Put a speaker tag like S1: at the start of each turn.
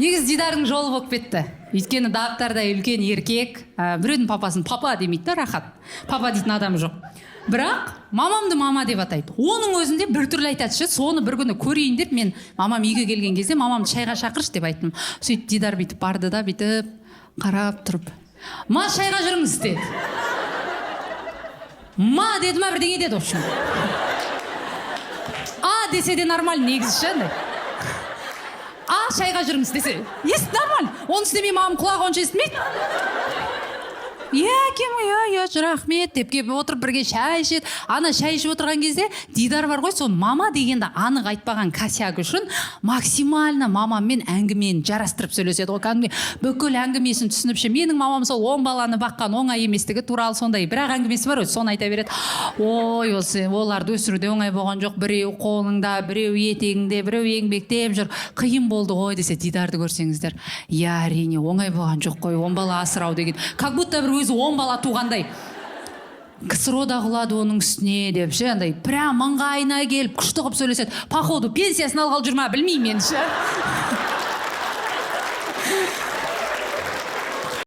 S1: негізі Дидардың жолы болып кетті. Өйткені Дақтарда үлкен еркек, біреудің папасын папа демейді да, рахат. Папа дейтін адам жоқ. Бірақ мамамды мама деп атайды. Оның өзінде бір түрлі айтады ше, соны бір күні көрейін деп мен мамам үйге келген кезде мамамды шайға шақыршы деп айттым. Сөйтіп Дидар бүйтіп барды да бүйтіп қарап тұрып, ма шайға жүріңіз деді. Ма деді ма бірдеңе деді, в общем. А десе де нормально негізі ше. А шайға жүріңіз десе, естіп нормально. Оны істемей мамам құлағы онша естімейді. Әкем, рахмет деп келіп отырып бірге шай ішеді. Ана шай ішіп отырған кезде Дидар бар ғой, сол мама дегенді анық айтпаған косяк үшін максимально мамаммен әңгімені жарастырып сөйлеседі. Ол кәдімгі бүкіл әңгімесін түсініп ше, менің мамам сол 10 баланы баққан оңай еместігі туралы сондай бірақ әңгімесі бар, соны айта береді. Ой, осы оларды өсіруде оңай болған жоқ, біреу қолыңда, біреу етегіңде, біреу еңбектеп жүр, қиын болды ғой десе, Дидарды көрсеңіздер, әрине оңай болған жоқ қой, 10 бала асырау деген. Как будто бір өзі 10 бала туғандай. КСРО-да құлады оның үстіне деп ше, андай прям маңғайына келіп күшті қып сөйлеседі. Походу пенсиясын алғалы жүр ма білмеймін енді ше.